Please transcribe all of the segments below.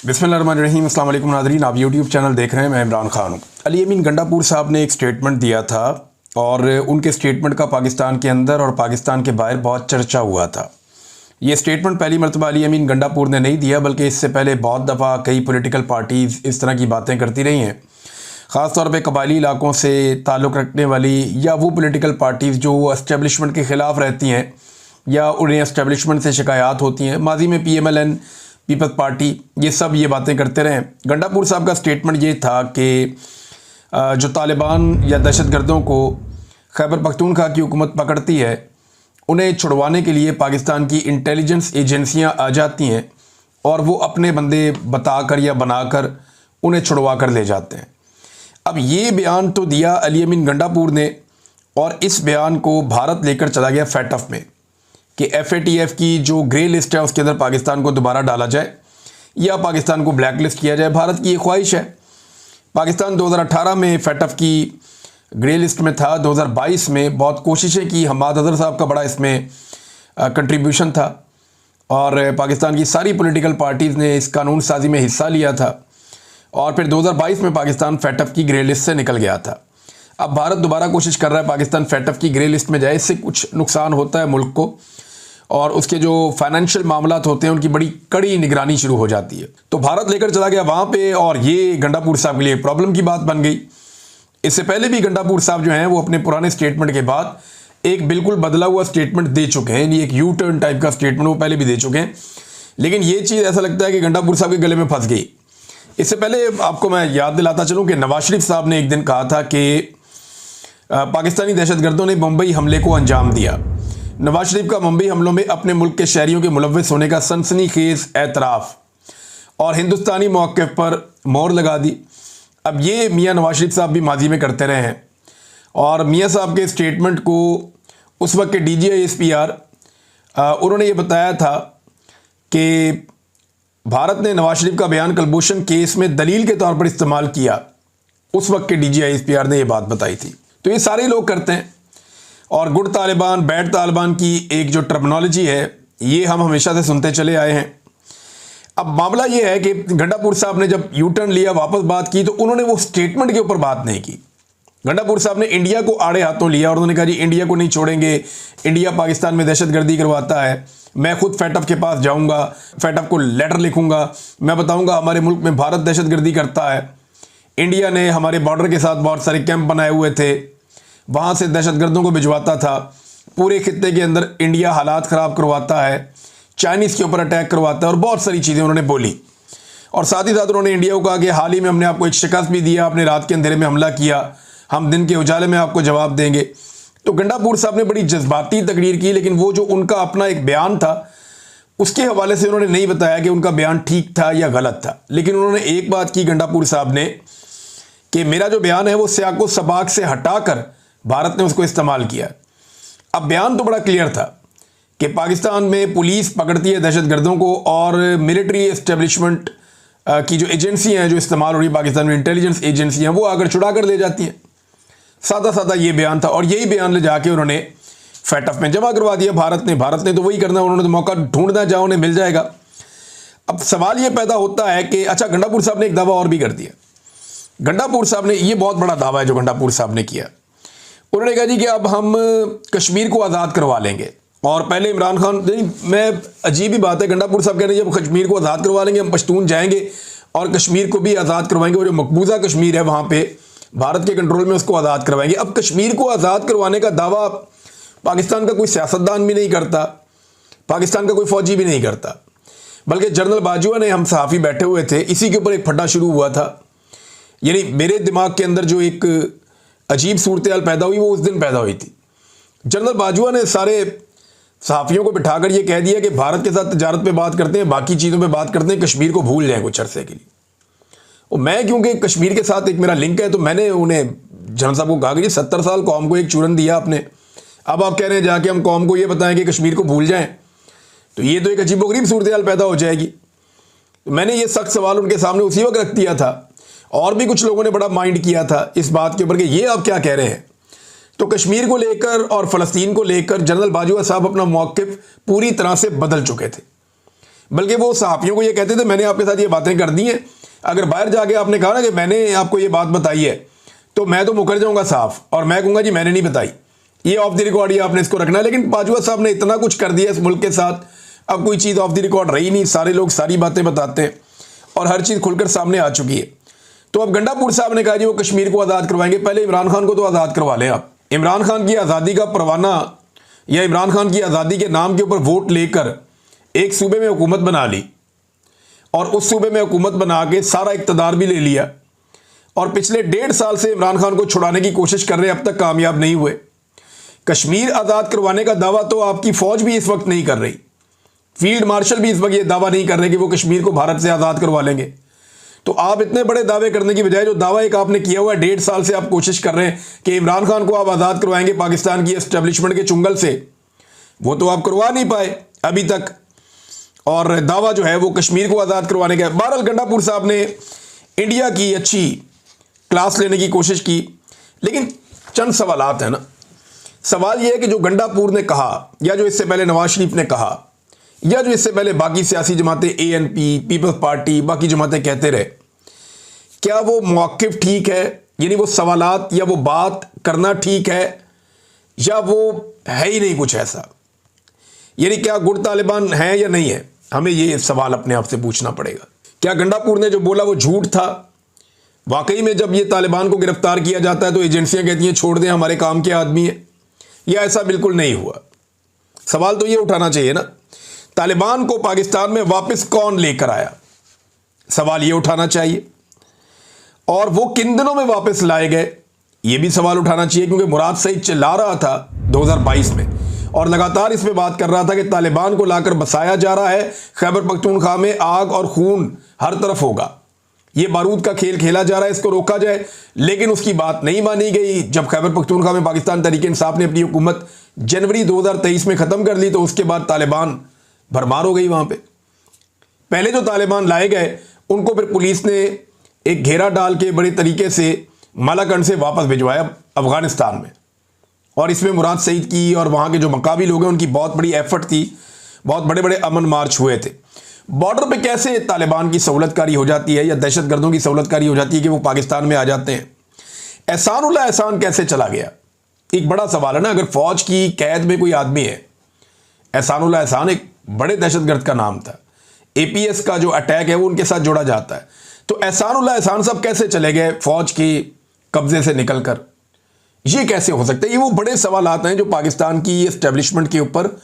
बिस्मिल्लाहिर्रहमानिर्रहीम। अस्सलाम वालेकुम नाज़रीन, आप यूट्यूब चैनल देख रहे हैं। मैं इमरान खान हूँ। अली अमीन गंडापुर साहब ने एक स्टेटमेंट दिया था और उनके स्टेटमेंट का पाकिस्तान के अंदर और पाकिस्तान के बाहर बहुत चर्चा हुआ था। ये स्टेटमेंट पहली मरतबा अली अमीन गंडापुर ने नहीं दिया, बल्कि इससे पहले बहुत दफ़ा कई पॉलिटिकल पार्टीज़ इस तरह की बातें करती रही हैं। ख़ास तौर पे कबायली इलाकों से ताल्लुक़ रखने वाली या वो पॉलिटिकल पार्टीज़ जो एस्टेब्लिशमेंट के ख़िलाफ़ रहती हैं या उन्हें एस्टेब्लिशमेंट से शिकायत होती हैं। माजी में PMLN, पीपल्स पार्टी, ये सब ये बातें करते रहे। गंडापुर साहब का स्टेटमेंट ये था कि जो तालिबान या दहशतगर्दों को खैबर पख्तूनख्वा की हुकूमत पकड़ती है, उन्हें छुड़वाने के लिए पाकिस्तान की इंटेलिजेंस एजेंसियां आ जाती हैं और वो अपने बंदे बताकर या बनाकर उन्हें छुड़वा कर ले जाते हैं। अब ये बयान तो दिया अली अमीन गंडापुर ने, और इस बयान को भारत लेकर चला गया FATF में कि FATF की जो ग्रे लिस्ट है उसके अंदर पाकिस्तान को दोबारा डाला जाए या पाकिस्तान को ब्लैक लिस्ट किया जाए। भारत की ये ख्वाहिश है। पाकिस्तान 2018 में FATF की ग्रे लिस्ट में था, 2022 में बहुत कोशिशें की, हमाद अजहर साहब का बड़ा इसमें कंट्रीब्यूशन था और पाकिस्तान की सारी पॉलिटिकल पार्टीज़ ने इस कानून साजी में हिस्सा लिया था और फिर 2022 में पाकिस्तान FATF की ग्रे लिस्ट से निकल गया था। अब भारत दोबारा कोशिश कर रहा है पाकिस्तान FATF की ग्रे लिस्ट में जाए। इससे कुछ नुकसान होता है मुल्क को और उसके जो फाइनेंशियल मामलात होते हैं उनकी बड़ी कड़ी निगरानी शुरू हो जाती है। तो भारत लेकर चला गया वहाँ पे और ये गंडापुर साहब के लिए प्रॉब्लम की बात बन गई। इससे पहले भी गंडापुर साहब जो हैं वो अपने पुराने स्टेटमेंट के बाद एक बिल्कुल बदला हुआ स्टेटमेंट दे चुके हैं। ये एक यू टर्न टाइप का स्टेटमेंट वो पहले भी दे चुके हैं, लेकिन ये चीज़ ऐसा लगता है कि गंडापुर साहब के गले में फंस गई। इससे पहले आपको मैं याद दिलाता चलूँ कि नवाज शरीफ साहब ने एक दिन कहा था कि पाकिस्तानी दहशतगर्दों ने मुंबई हमले को अंजाम दिया। नवाज शरीफ का मुंबई हमलों में अपने मुल्क के शहरियों के मुलव्विस होने का सनसनीखेज एतराफ़ और हिंदुस्तानी मौक़िफ़ पर मोहर लगा दी। अब ये मियाँ नवाज शरीफ साहब भी माजी में करते रहे हैं और मियाँ साहब के स्टेटमेंट को उस वक्त के DGI SPR उन्होंने ये बताया था कि भारत ने नवाज शरीफ का बयान कलभूषण केस में दलील के तौर पर इस्तेमाल किया। उस वक्त के DGI SPR ने ये बात बताई थी। तो ये सारे लोग करते हैं और गुड तालिबान बैड तालिबान की एक जो टर्मिनोलॉजी है ये हम हमेशा से सुनते चले आए हैं। अब मामला ये है कि गंडापुर साहब ने जब यू टर्न लिया, वापस बात की, तो उन्होंने वो स्टेटमेंट के ऊपर बात नहीं की। गंडापुर साहब ने इंडिया को आड़े हाथों लिया और उन्होंने कहा जी इंडिया को नहीं छोड़ेंगे, इंडिया पाकिस्तान में दहशतगर्दी करवाता है, मैं खुद FATF के पास जाऊंगा, FATF को लेटर लिखूंगा, मैं बताऊंगा हमारे मुल्क में भारत दहशतगर्दी करता है। इंडिया ने हमारे बॉर्डर के साथ बहुत सारे कैंप बनाए हुए थे, वहाँ से दहशतगर्दों को भिजवाता था, पूरे खित्ते के अंदर इंडिया हालात ख़राब करवाता है, चाइनीज़ के ऊपर अटैक करवाता है और बहुत सारी चीज़ें उन्होंने बोली। और साथ ही साथ उन्होंने इंडिया को कहा कि हाल ही में हमने आपको एक शिकस्त भी दिया, आपने रात के अंधेरे में हमला किया, हम दिन के उजाले में आपको जवाब देंगे। तो गंडापुर साहब ने बड़ी जज्बाती तकरीर की, लेकिन वो जो उनका अपना एक बयान था उसके हवाले से उन्होंने नहीं बताया कि उनका बयान ठीक था या गलत था। लेकिन उन्होंने एक बात की गंडापुर साहब ने कि मेरा जो बयान है वो सियाको सबाक से हटाकर भारत ने उसको इस्तेमाल किया। अब बयान तो बड़ा क्लियर था कि पाकिस्तान में पुलिस पकड़ती है दहशतगर्दों को और मिलिट्री एस्टेब्लिशमेंट की जो एजेंसी हैं जो इस्तेमाल हो रही है पाकिस्तान में, इंटेलिजेंस एजेंसी हैं, वो आकर छुड़ा कर ले जाती हैं। सादा सादा ये बयान था और यही बयान ले जाके उन्होंने FATF में जमा करवा दिया। भारत ने तो वही करना, उन्होंने तो मौका ढूंढना जहाँ उन्हें मिल जाएगा। अब सवाल ये पैदा होता है कि अच्छा, गंडापुर साहब ने एक दावा और भी कर दिया। गंडापुर साहब ने, ये बहुत बड़ा दावा है जो गंडापुर साहब ने किया, उन्होंने कहा जी कि अब हम कश्मीर को आज़ाद करवा लेंगे। और पहले इमरान खान, मैं अजीब ही बात है, गंडापुर साहब कह रहे हैं जब कश्मीर को आज़ाद करवा लेंगे हम पश्तून जाएंगे और कश्मीर को भी आज़ाद करवाएंगे, और जो मकबूजा कश्मीर है वहाँ पे भारत के कंट्रोल में उसको आज़ाद करवाएंगे। अब कश्मीर को आज़ाद करवाने का दावा पाकिस्तान का कोई सियासतदान भी नहीं करता, पाकिस्तान का कोई फ़ौजी भी नहीं करता, बल्कि जनरल बाजवा ने, हम सहाफ़ी बैठे हुए थे, इसी के ऊपर एक फड्डा शुरू हुआ था। यानी मेरे दिमाग के अंदर जो एक अजीब सूरत हाल पैदा हुई वो उस दिन पैदा हुई थी। जनरल बाजवा ने सारे सहाफ़ियों को बिठाकर ये कह दिया कि भारत के साथ तजारत पे बात करते हैं, बाकी चीज़ों पे बात करते हैं, कश्मीर को भूल जाएं कुछ अरसे के लिए। और मैं क्योंकि कश्मीर के साथ एक मेरा लिंक है तो मैंने उन्हें जनरल साहब को कहा कि 70 साल कौम को एक चूरन दिया आपने, अब आप कह रहे हैं जाके हम कौम को ये बताएं कि कश्मीर को भूल जाएँ, तो ये तो एक अजीबोगरीब सूरत हाल पैदा हो जाएगी। तो मैंने ये सख्त सवाल उनके सामने उसी वक्त रख दिया था और भी कुछ लोगों ने बड़ा माइंड किया था इस बात के ऊपर कि ये आप क्या कह रहे हैं। तो कश्मीर को लेकर और फ़लस्तीन को लेकर जनरल बाजवा साहब अपना मौक़िफ़ पूरी तरह से बदल चुके थे। बल्कि वो सहाफ़ियों को ये कहते थे मैंने आपके साथ ये बातें कर दी हैं, अगर बाहर जाके आपने कहा ना कि मैंने आपको ये बात बताई है तो मैं तो मुकर जाऊंगा साफ और मैं कहूँगा जी मैंने नहीं बताई, ये ऑफ द रिकॉर्ड ये आपने इसको रखना है। लेकिन बाजवा साहब ने इतना कुछ कर दिया इस मुल्क के साथ, अब कोई चीज़ ऑफ द रिकॉर्ड रही नहीं, सारे लोग सारी बातें बताते हैं और हर चीज़ खुलकर सामने आ चुकी है। तो अब गंडापुर साहब ने कहा जी वो कश्मीर को आज़ाद करवाएंगे, पहले इमरान खान को तो आज़ाद करवा लें आप। इमरान खान की आज़ादी का परवाना या इमरान खान की आज़ादी के नाम के ऊपर वोट लेकर एक सूबे में हुकूमत बना ली और उस सूबे में हुकूमत बना के सारा इक़्तिदार भी ले लिया और पिछले 1.5 साल से इमरान खान को छुड़ाने की कोशिश कर रहे हैं, अब तक कामयाब नहीं हुए। कश्मीर आज़ाद करवाने का दावा तो आपकी फ़ौज भी इस वक्त नहीं कर रही, फील्ड मार्शल भी इस वक्त ये दावा नहीं कर रहे कि वो कश्मीर को भारत से आज़ाद करवा लेंगे। तो आप इतने बड़े दावे करने की बजाय जो दावा एक आपने किया हुआ है 1.5 साल से आप कोशिश कर रहे हैं कि इमरान खान को आप आज़ाद करवाएंगे पाकिस्तान की एस्टेब्लिशमेंट के चुंगल से, वो तो आप करवा नहीं पाए अभी तक, और दावा जो है वो कश्मीर को आज़ाद करवाने का। बहरहाल गंडापुर साहब ने इंडिया की अच्छी क्लास लेने की कोशिश की, लेकिन चंद सवालात हैं ना। सवाल यह है कि जो गंडापुर ने कहा या जो इससे पहले नवाज शरीफ ने कहा या जो इससे पहले बाकी सियासी जमातें ANP, पीपल्स पार्टी, बाकी जमातें कहते रहे, क्या वो मौक़िफ़ ठीक है, यानी वो सवालात या वो बात करना ठीक है, या वो है ही नहीं कुछ ऐसा, यानी क्या गुड तालिबान है या नहीं है? हमें ये सवाल अपने आप से पूछना पड़ेगा। क्या गंडापुर ने जो बोला वो झूठ था? वाकई में जब ये तालिबान को गिरफ्तार किया जाता है तो एजेंसियां कहती हैं छोड़ दें, हमारे काम के आदमी है, या ऐसा बिल्कुल नहीं हुआ? सवाल तो ये उठाना चाहिए ना, तालिबान को पाकिस्तान में वापस कौन लेकर आया, सवाल ये उठाना चाहिए। और वो किन दिनों में वापस लाए गए, ये भी सवाल उठाना चाहिए, क्योंकि मुराद सईद चिल्ला रहा था 2022 में और लगातार इस पे बात कर रहा था कि तालिबान को लाकर बसाया जा रहा है, खैबर पख्तूनख्वा में आग और खून हर तरफ होगा, ये बारूद का खेल खेला जा रहा है, इसको रोका जाए। लेकिन उसकी बात नहीं मानी गई। जब खैबर पख्तूनख्वा में पाकिस्तान तहरीक इंसाफ ने अपनी हुकूमत जनवरी 2023 में ख़त्म कर ली तो उसके बाद तालिबान भरमार हो गई वहाँ पे। पहले जो तालिबान लाए गए उनको फिर पुलिस ने एक घेरा डाल के बड़े तरीके से मालाकंड से वापस भिजवाया अफगानिस्तान में, और इसमें मुराद सईद की और वहाँ के जो मकामी लोग हैं उनकी बहुत बड़ी एफर्ट थी, बहुत बड़े बड़े अमन मार्च हुए थे। बॉर्डर पे कैसे तालिबान की सहूलतकारी हो जाती है या दहशतगर्दों की सहूलतकारी हो जाती है कि वो पाकिस्तान में आ जाते हैं? एहसानुल्लाह एहसान कैसे चला गया, एक बड़ा सवाल है ना। अगर फौज की कैद में कोई आदमी है, एहसानुल्लाह एहसान एक बड़े दहशतगर्द का नाम था, APS का जो अटैक है वो उनके साथ जोड़ा जाता है, तो एहसानुल्लाह एहसान सब कैसे चले गए फौज के कब्जे से निकलकर? ये कैसे हो सकता है? ये वो बड़े सवालात हैं जो पाकिस्तान की एस्टेब्लिशमेंट के ऊपर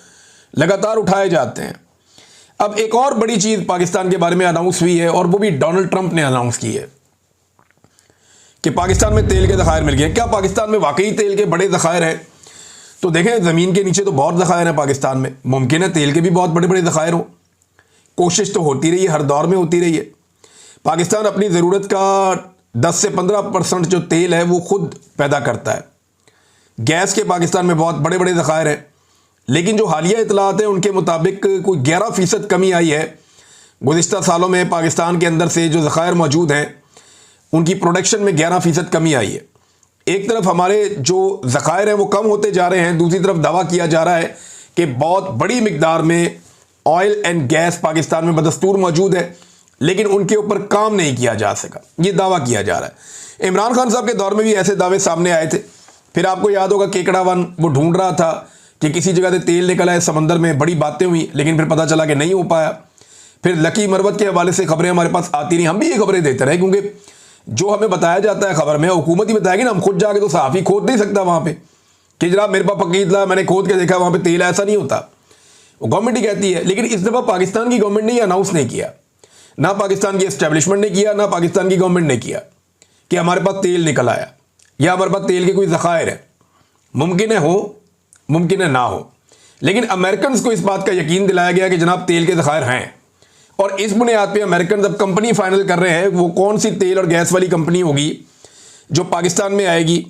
लगातार उठाए जाते हैं। अब एक और बड़ी चीज़ पाकिस्तान के बारे में अनाउंस हुई है और वो भी डोनाल्ड ट्रंप ने अनाउंस की है कि पाकिस्तान में तेल के ज़खायर मिल गए। क्या पाकिस्तान में वाकई तेल के बड़े ज़खायर हैं? तो देखें, ज़मीन के नीचे तो बहुत ज़खायर हैं पाकिस्तान में, मुमकिन है तेल के भी बहुत बड़े बड़े ज़खायर हो। कोशिश तो होती रही है, हर दौर में होती रही है। पाकिस्तान अपनी ज़रूरत का 10 से 15% जो तेल है वो खुद पैदा करता है। गैस के पाकिस्तान में बहुत बड़े बड़े ज़खायर हैं, लेकिन जो हालिया इतलात हैं उनके मुताबिक कोई 11% कमी आई है गुज़िश्ता सालों में। पाकिस्तान के अंदर से जो ज़खायर मौजूद हैं उनकी प्रोडक्शन में 11% कमी आई है। एक तरफ हमारे जो ज़खायर हैं वो कम होते जा रहे हैं, दूसरी तरफ दावा किया जा रहा है कि बहुत बड़ी मिकदार में ऑयल एंड गैस पाकिस्तान में बदस्तूर मौजूद है, लेकिन उनके ऊपर काम नहीं किया जा सका, ये दावा किया जा रहा है। इमरान खान साहब के दौर में भी ऐसे दावे सामने आए थे। फिर आपको याद होगा केकड़ा वन वो ढूंढ रहा था कि किसी जगह से तेल निकला है समंदर में, बड़ी बातें हुई, लेकिन फिर पता चला कि नहीं हो पाया। फिर लकी मरवत के हवाले से खबरें हमारे पास आती रही, हम भी ये खबरें देते रहे, क्योंकि जो हमें बताया जाता है खबर में हुकूमत ही बताएगी ना, हम खुद जाके तो सहाफ़ी खोद नहीं सकता वहाँ पे कि जनाब मेरे पास पकीद ला, मैंने खोद के देखा वहाँ पे तेल, ऐसा नहीं होता, वो गवर्नमेंट ही कहती है। लेकिन इस दफ़ा पाकिस्तान की गवर्नमेंट ने ये अनाउंस नहीं किया, ना पाकिस्तान की एस्टेब्लिशमेंट ने किया, ना पाकिस्तान की गवर्नमेंट ने किया कि हमारे पास तेल निकल आया या हमारे पास तेल के कोई ज़खायर है। मुमकिन है हो, मुमकिन है ना हो, लेकिन अमेरिकन को इस बात का यकीन दिलाया गया कि जनाब तेल के ज़खायर हैं, और इस बुनियाद पे अमेरिकन अब कंपनी फाइनल कर रहे हैं वो कौन सी तेल और गैस वाली कंपनी होगी जो पाकिस्तान में आएगी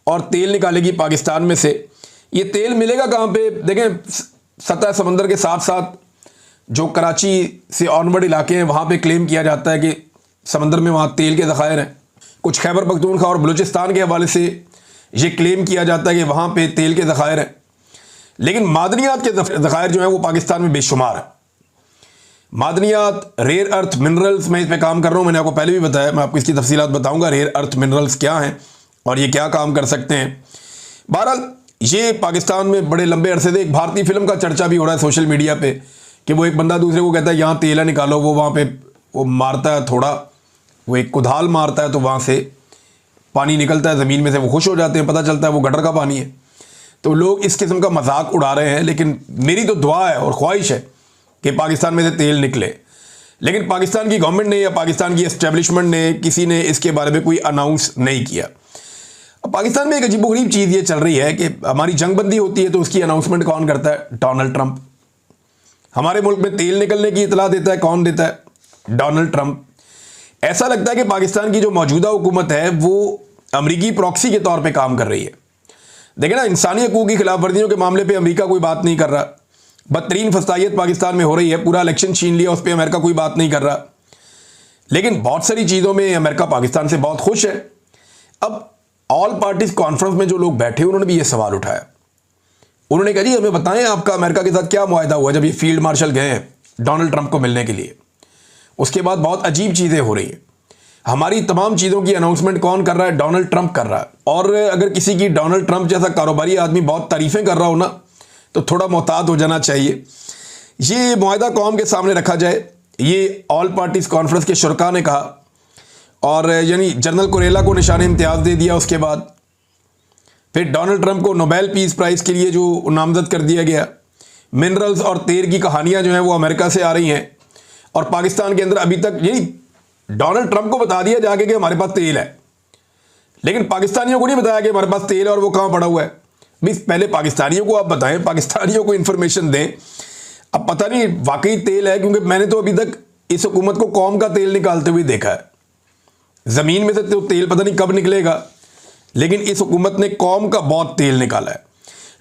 और तेल निकालेगी पाकिस्तान में से। ये तेल मिलेगा कहाँ पे? देखें, सतह समंदर के साथ साथ जो कराची से ऑनवर्ड इलाके हैं वहाँ पे क्लेम किया जाता है कि समंदर में वहाँ तेल के ज़खायर हैं। कुछ खैबर पख्तूनख्वा और बलूचिस्तान के हवाले से ये क्लेम किया जाता है कि वहाँ पे तेल के ज़खायर हैं, लेकिन मादनियात के ज़खायर जो हैं वो पाकिस्तान में बेशुमार है। मादनियात, रेयर अर्थ मिनरल्स, मैं इस पे काम कर रहा हूँ, मैंने आपको पहले भी बताया, मैं आपको इसकी तफसीलात बताऊंगा रेयर अर्थ मिनरल्स क्या हैं और ये क्या काम कर सकते हैं। बहरहाल ये पाकिस्तान में बड़े लंबे अरसे से एक भारतीय फिल्म का चर्चा भी हो रहा है सोशल मीडिया पे कि वो एक बंदा दूसरे को कहता है यहाँ तेल है निकालो, वो वहाँ पे वो मारता है थोड़ा, वो एक कुदाल मारता है तो वहाँ से पानी निकलता है ज़मीन में से, वो खुश हो जाते हैं, पता चलता है वो गटर का पानी है। तो लोग इस किस्म का मजाक उड़ा रहे हैं, लेकिन मेरी तो दुआ है और ख्वाहिश है कि पाकिस्तान में से तेल निकले। लेकिन पाकिस्तान की गवर्नमेंट ने या पाकिस्तान की एस्टेब्लिशमेंट ने, किसी ने इसके बारे में कोई अनाउंस नहीं किया। अब पाकिस्तान में एक अजीबोगरीब चीज़ ये चल रही है कि हमारी जंगबंदी होती है तो उसकी अनाउंसमेंट कौन करता है? Donald Trump. हमारे मुल्क में तेल निकलने की इतला देता है, कौन देता है? Donald Trump. ऐसा लगता है कि पाकिस्तान की जो मौजूदा हुकूमत है वो अमरीकी प्रॉक्सी के तौर पे काम कर रही है। देखें ना, इंसानी हकूक़ की खिलाफ वर्जियों के मामले पे अमेरिका कोई बात नहीं कर रहा, बदतरीन फसाइयत पाकिस्तान में हो रही है, पूरा इलेक्शन छीन लिया, उस पर अमेरिका कोई बात नहीं कर रहा। लेकिन बहुत सारी चीज़ों में अमेरिका पाकिस्तान से बहुत खुश है। अब ऑल पार्टीज कॉन्फ्रेंस में जो लोग बैठे उन्होंने भी ये सवाल उठाया। उन्होंने कहा जी हमें बताएं आपका अमेरिका के साथ क्या मुआहदा हुआ जब ये फील्ड मार्शल गए हैं डोनाल्ड ट्रंप को मिलने के लिए। उसके बाद बहुत अजीब चीज़ें हो रही हैं। हमारी तमाम चीज़ों की अनाउंसमेंट कौन कर रहा है? डोनाल्ड ट्रंप कर रहा है। और अगर किसी की डोनाल्ड ट्रंप जैसा कारोबारी आदमी बहुत तारीफ़ें कर रहा हो ना, तो थोड़ा मोहतात हो जाना चाहिए। ये मुआहदा कौम के सामने रखा जाए, ये ऑल पार्टीज कॉन्फ्रेंस के शुरका ने कहा, और यानी जनरल कुरेला को निशान इम्तियाज़ दे दिया। उसके बाद फिर डोनाल्ड ट्रंप को नोबेल पीस प्राइज़ के लिए जो नामजद कर दिया गया। मिनरल्स और तेल की कहानियां जो हैं वो अमेरिका से आ रही हैं, और पाकिस्तान के अंदर अभी तक यही डोनाल्ड ट्रंप को बता दिया जाके कि हमारे पास तेल है, लेकिन पाकिस्तानियों को नहीं बताया कि हमारे पास तेल है और वो कहाँ पड़ा हुआ है। भाई पहले पाकिस्तानियों को आप बताएं, पाकिस्तानियों को इन्फॉर्मेशन दें। अब पता नहीं वाकई तेल है, क्योंकि मैंने तो अभी तक इस हुकूमत को कौम का तेल निकालते हुए देखा है। ज़मीन में से तो तेल पता नहीं कब निकलेगा, लेकिन इस हुकूमत ने कौम का बहुत तेल निकाला है।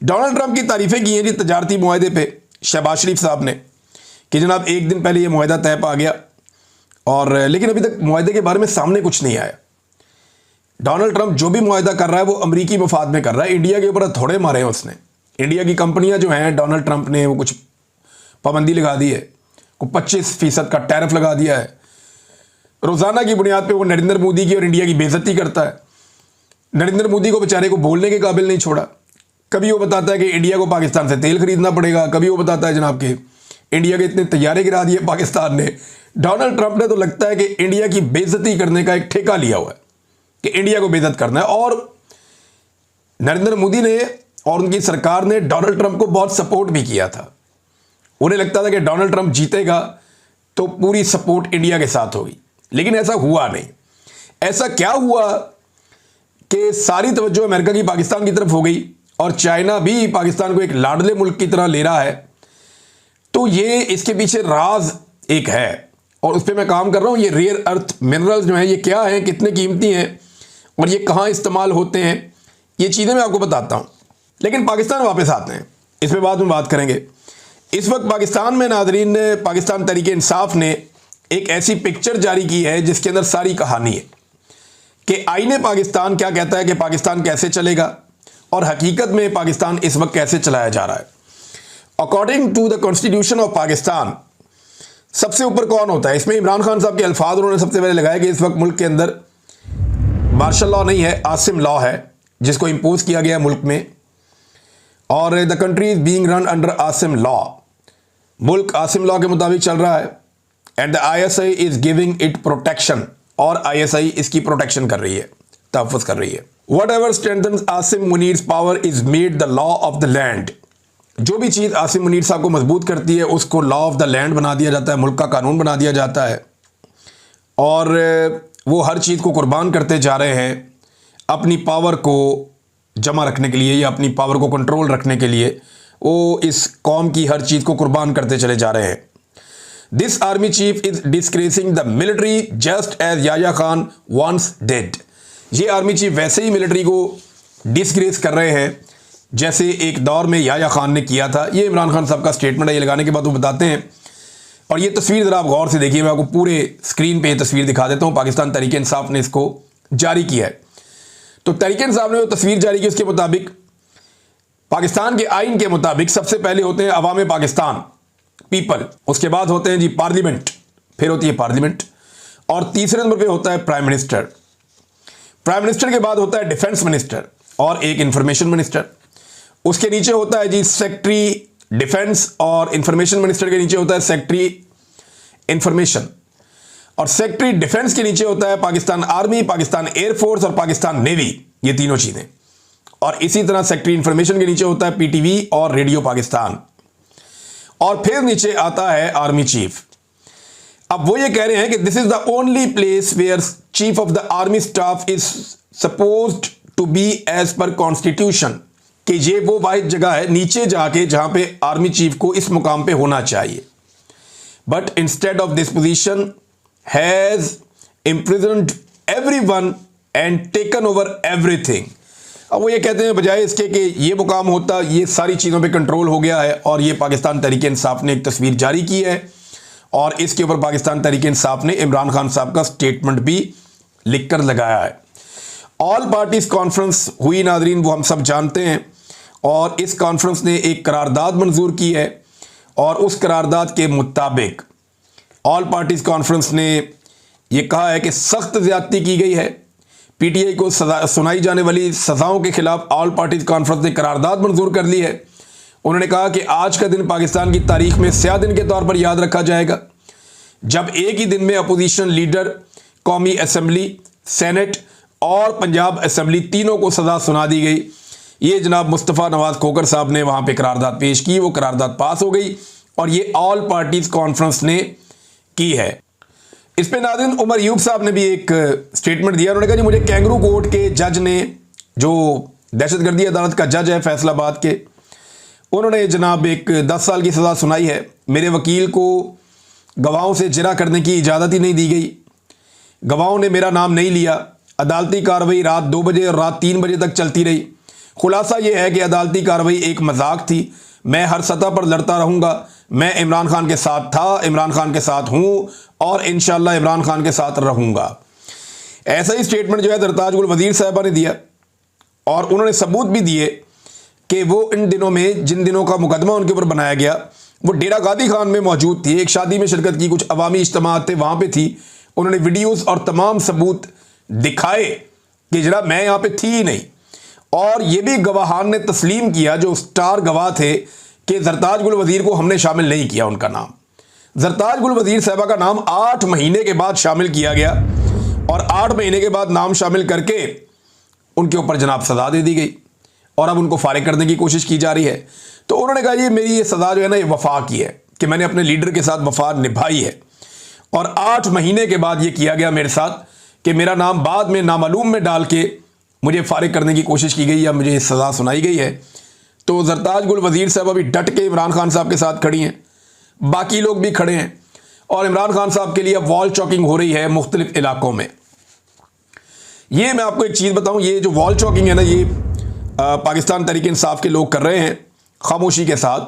डोनाल्ड ट्रंप की तारीफ़ें की हैं जी तजारती मुआहदे पे शहबाज शरीफ साहब ने कि जनाब एक दिन पहले ये मुआहदा तय पा गया, और लेकिन अभी तक मुआहदे के बारे में सामने कुछ नहीं आया। डोनाल्ड ट्रंप जो भी मुआहदा कर रहा है वो अमरीकी मफाद में कर रहा है। इंडिया के ऊपर थोड़े मारे हैं उसने। इंडिया की कंपनियां जो हैं डोनाल्ड ट्रंप ने वो कुछ पाबंदी लगा दी है, को 25% का टैरिफ लगा दिया है। रोज़ाना की बुनियाद पे वो नरेंद्र मोदी की और इंडिया की बेइज्जती करता है। नरेंद्र मोदी को बेचारे को बोलने के काबिल नहीं छोड़ा। कभी वो बताता है कि इंडिया को पाकिस्तान से तेल खरीदना पड़ेगा, कभी वो बताता है जनाब कि इंडिया के इतने तैयारे गिरा दिए पाकिस्तान ने। डोनाल्ड ट्रंप ने तो लगता है कि इंडिया की बेइज्जती करने का एक ठेका लिया हुआ है कि इंडिया को बेइज्जत करना है। और नरेंद्र मोदी ने और उनकी सरकार ने डोनाल्ड ट्रंप को बहुत सपोर्ट भी किया था। उन्हें लगता था कि डोनाल्ड ट्रंप जीतेगा तो पूरी सपोर्ट इंडिया के साथ होगी, लेकिन ऐसा हुआ नहीं। ऐसा क्या हुआ कि सारी तवज्जो अमेरिका की पाकिस्तान की तरफ हो गई, और चाइना भी पाकिस्तान को एक लाडले मुल्क की तरह ले रहा है। तो ये इसके पीछे राज एक है, और उस पर मैं काम कर रहा हूँ। ये रेयर अर्थ मिनरल्स जो हैं ये क्या हैं, कितने कीमती हैं, और ये कहाँ इस्तेमाल होते हैं, ये चीज़ें मैं आपको बताता हूँ। लेकिन पाकिस्तान वापस आते हैं, इस पर बाद में बात करेंगे। इस वक्त पाकिस्तान में नादरीन ने पाकिस्तान तहरीक इंसाफ ने एक ऐसी पिक्चर जारी की है जिसके अंदर सारी कहानी है कि आईने पाकिस्तान क्या कहता है कि पाकिस्तान कैसे चलेगा, और हकीकत में पाकिस्तान इस वक्त कैसे चलाया जा रहा है। According to the constitution of Pakistan सबसे ऊपर कौन होता है? इसमें इमरान खान साहब के अल्फाज उन्होंने सबसे पहले लगाया कि इस वक्त मुल्क के अंदर मार्शल लॉ नहीं है, आसिम लॉ है, जिसको इम्पोज किया गया मुल्क में, और the country is being run under Asim law. मुल्क आसिम लॉ के मुताबिक चल रहा है, and the ISI is giving it protection, और ISI इसकी प्रोटेक्शन कर रही है, तहफ़्फ़ुज़ कर रही है। Whatever strengthens Asim Munir's power is made the law of the land. जो भी चीज़ आसिम मुनीर साहब को मजबूत करती है उसको लॉ ऑफ द लैंड बना दिया जाता है, मुल्क का कानून बना दिया जाता है, और वो हर चीज़ को कुर्बान करते जा रहे हैं अपनी पावर को जमा रखने के लिए या अपनी पावर को कंट्रोल रखने के लिए। वो इस कौम की हर चीज़ को कुर्बान करते चले जा रहे हैं। This army chief is disgracing the military just as Yahya Khan once did. ये आर्मी चीफ वैसे ही मिलिट्री को डिस्ग्रेस कर रहे हैं जैसे एक दौर में याया खान ने किया था। ये इमरान खान साहब का स्टेटमेंट है। ये लगाने के बाद वो बताते हैं, और ये तस्वीर ज़रा आप गौर से देखिए, मैं आपको पूरे स्क्रीन पे ये तस्वीर दिखा देता हूँ। पाकिस्तान तहरीक इंसाफ ने इसको जारी किया है। तो तहरीक इंसाफ ने वो तस्वीर जारी की, उसके मुताबिक पाकिस्तान के आइन के मुताबिक सबसे पहले होते हैं अवाम पाकिस्तान, पीपल, उसके बाद होते हैं जी पार्लियामेंट, फिर होती है पार्लियामेंट, और तीसरे नंबर पे होता है प्राइम मिनिस्टर। प्राइम मिनिस्टर के बाद होता है डिफेंस मिनिस्टर और एक इंफॉर्मेशन मिनिस्टर। उसके नीचे होता है जी सेक्रेटरी डिफेंस, और इंफॉर्मेशन मिनिस्टर के नीचे होता है सेक्रेटरी इंफॉर्मेशन, और सेक्रेटरी डिफेंस के नीचे होता है पाकिस्तान आर्मी, पाकिस्तान एयरफोर्स और पाकिस्तान नेवी, ये तीनों चीजें। और इसी तरह सेक्रेटरी इंफॉर्मेशन के नीचे होता है पीटीवी और रेडियो पाकिस्तान, और फिर नीचे आता है आर्मी चीफ। अब वो ये कह रहे हैं कि this is the only place where chief of the army staff is supposed to be as per constitution, कि ये वो वाहिद जगह है नीचे जाके जहां पे आर्मी चीफ को इस मुकाम पे होना चाहिए। But instead of this position has imprisoned everyone and taken over everything. अब वो ये कहते हैं बजाय इसके कि ये मुकाम होता, ये सारी चीज़ों पे कंट्रोल हो गया है, और ये पाकिस्तान तहरीक इंसाफ ने एक तस्वीर जारी की है, और इसके ऊपर पाकिस्तान तहरीक इंसाफ ने इमरान खान साहब का स्टेटमेंट भी लिखकर लगाया है। ऑल पार्टीज कॉन्फ्रेंस हुई नादरीन, वो हम सब जानते हैं, और इस कॉन्फ्रेंस ने एक करारदाद मंजूर की है, और उस करारदाद के मुताबिक ऑल पार्टीज कॉन्फ्रेंस ने यह कहा है कि सख्त ज्यादती की गई है। पीटीआई को सुनाई जाने वाली सजाओं के खिलाफ ऑल पार्टीज कॉन्फ्रेंस ने करारदाद मंजूर कर ली है। उन्होंने कहा कि आज का दिन पाकिस्तान की तारीख में स्याह दिन के तौर पर याद रखा जाएगा, जब एक ही दिन में अपोजिशन लीडर, कौमी असम्बली, सेनेट और पंजाब असम्बली तीनों को सजा सुना दी गई। ये जनाब मुस्तफ़ा नवाज खोकर साहब ने वहाँ पे करारदाद पेश की, वो करारदाद पास हो गई, और ये ऑल पार्टीज कॉन्फ्रेंस ने की है। इस पे नाज़रीन उमर यूब साहब ने भी एक स्टेटमेंट दिया। उन्होंने कहा जी मुझे कैंगरू कोर्ट के जज ने, जो दहशतगर्दी अदालत का जज है फैसलाबाद के, उन्होंने जनाब एक 10 साल की सज़ा सुनाई है। मेरे वकील को गवाहों से जिरा करने की इजाज़त ही नहीं दी गई, गवाहों ने मेरा नाम नहीं लिया। अदालती कार्रवाई रात 2 बजे और रात 3 बजे तक चलती रही। खुलासा यह है कि अदालती कार्रवाई एक मजाक थी। मैं हर सतह पर लड़ता रहूँगा। मैं इमरान खान के साथ था, इमरान खान के साथ हूँ, और इंशाल्लाह इमरान खान के साथ रहूँगा। ऐसा ही स्टेटमेंट जो है सरताज गुल वज़ीर साहबा ने दिया, और उन्होंने सबूत भी दिए कि वो इन दिनों में, जिन दिनों का मुकदमा उनके ऊपर बनाया गया, वो डेरा गादी खान में मौजूद थी। एक शादी में शिरकत की, कुछ अवामी इज्तिमात थे, वहाँ पे थी। उन्होंने वीडियोज़ और तमाम सबूत दिखाए कि जनाब मैं यहाँ पे थी ही नहीं। और ये भी गवाहान ने तस्लीम किया, जो स्टार गवाह थे, कि जरताज गुल वज़ीर को हमने शामिल नहीं किया। उनका नाम, जरताज गुल वज़ीर साहबा का नाम 8 महीने के बाद शामिल किया गया, और 8 महीने के बाद नाम शामिल करके उनके ऊपर जनाब सज़ा दे दी गई, और अब उनको फारिग करने की कोशिश की जा रही है। तो उन्होंने कहा ये मेरी ये सज़ा जो है ना, ये वफा की है, कि मैंने अपने लीडर के साथ वफा निभाई है, और 8 महीने के बाद ये किया गया मेरे साथ कि मेरा नाम बाद में नामालूम में डाल के मुझे फारिग करने की कोशिश की गई, या मुझे सज़ा सुनाई गई है। तो जरताज गुल वज़ीर साहब अभी डट के इमरान खान साहब के साथ खड़ी हैं, बाकी लोग भी खड़े हैं, और इमरान खान साहब के लिए अब वॉल चॉकिंग हो रही है मुख्तलिफ इलाकों में। ये मैं आपको एक चीज़ बताऊं, ये जो वॉल चॉकिंग है ना, ये पाकिस्तान तहरीक इंसाफ के लोग कर रहे हैं खामोशी के साथ।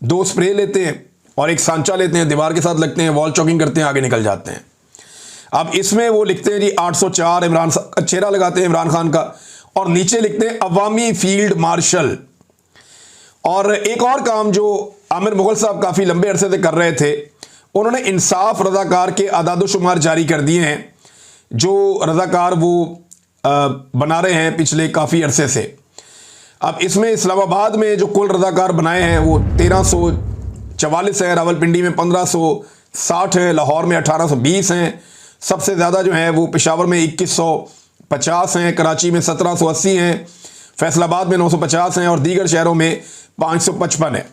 2 स्प्रे लेते हैं और एक सांचा लेते हैं, दीवार के साथ लगते हैं, वॉल चॉकिंग करते हैं, आगे निकल जाते हैं। अब इसमें वो लिखते हैं जी 804 इमरान का चेहरा लगाते हैं इमरान खान का, और नीचे लिखते हैं अवामी फील्ड मार्शल। और एक और काम जो आमिर मुगल साहब काफ़ी लंबे अरसे से कर रहे थे, उन्होंने इंसाफ रज़ाकार के आदाद-ओ-शुमार जारी कर दिए हैं, जो रज़ाकार वो बना रहे हैं पिछले काफ़ी अरसे से। अब इसमें इस्लामाबाद में जो कुल रज़ाकार बनाए हैं वो 1344 हैं, रावलपिंडी में 1560 हैं, लाहौर में 1820 हैं, सबसे ज़्यादा जो है वो पेशावर में 2150 हैं, कराची में 1780 हैं, फैसलाबाद में 950 हैं, और दीगर शहरों में 555 है।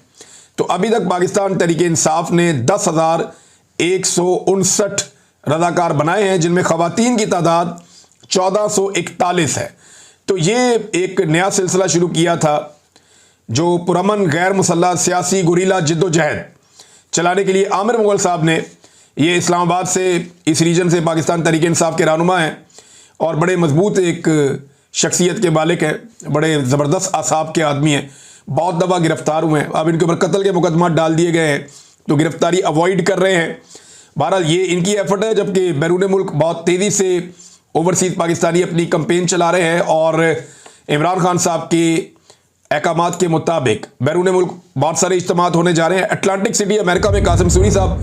तो अभी तक पाकिस्तान तहरीक इंसाफ ने 10,159 रज़ाकार बनाए हैं, जिनमें ख़वातीन की तादाद 1441 है। तो ये एक नया सिलसिला शुरू किया था, जो पुरअमन गैर मुसल्लह सियासी गुरीला जिद्दोजहद चलाने के लिए आमिर मुगल साहब ने, ये इस्लामाबाद से, इस रीजन से पाकिस्तान तहरीक इंसाफ के रहनुमा हैं, और बड़े मजबूत एक शख्सियत के मालिक हैं, बड़े ज़बरदस्त आसाब के आदमी हैं, बहुत दफ़ा गिरफ्तार हुए हैं। अब इनके ऊपर कत्ल के मुकदमा डाल दिए गए हैं, तो गिरफ्तारी अवॉइड कर रहे हैं। बहरहाल ये इनकी एफर्ट है, जबकि बैरून मुल्क बहुत तेज़ी से ओवरसीज़ पाकिस्तानी अपनी कंपेन चला रहे हैं, और इमरान खान साहब की अहकामात के मुताबिक बैरून मुल्क बहुत सारे इज्तिमात होने जा रहे हैं। अटलांटिक सिटी अमेरिका में कासिम सूरी साहब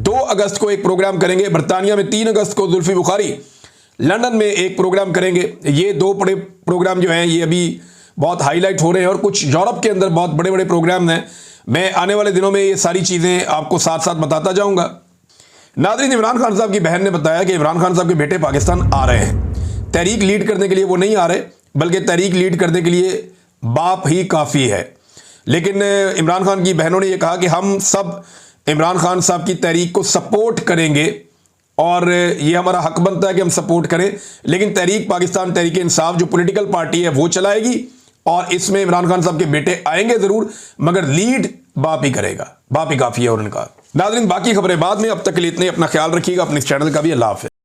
2 अगस्त को एक प्रोग्राम करेंगे, बरतानिया में 3 अगस्त को जुल्फी बुखारी लंदन में एक प्रोग्राम करेंगे। ये 2 बड़े प्रोग्राम जो हैं ये अभी बहुत हाईलाइट हो रहे हैं और कुछ यूरोप के अंदर बहुत बड़े बड़े प्रोग्राम हैं। मैं आने वाले दिनों में ये सारी चीज़ें आपको साथ साथ बताता जाऊँगा। नाज़रीन, इमरान खान साहब की बहन ने बताया कि इमरान खान साहब के बेटे पाकिस्तान आ रहे हैं। तहरीक लीड करने के लिए वो नहीं आ रहे, बल्कि तहरीक लीड करने के लिए बाप ही काफ़ी है। लेकिन इमरान खान की बहनों ने यह कहा कि हम सब इमरान खान साहब की तहरीक को सपोर्ट करेंगे और ये हमारा हक बनता है कि हम सपोर्ट करें, लेकिन तहरीक पाकिस्तान तहरीक इंसाफ जो पॉलिटिकल पार्टी है वो चलाएगी और इसमें इमरान खान साहब के बेटे आएंगे ज़रूर, मगर लीड बाप ही करेगा, बाप ही काफ़ी है। और उन्होंने कहा। नाज़रीन, बाकी खबरें बाद में, अब तक के लिए इतने। अपना ख्याल रखिएगा, अपने इस चैनल का भी। अल्लाह हाफ़िज़।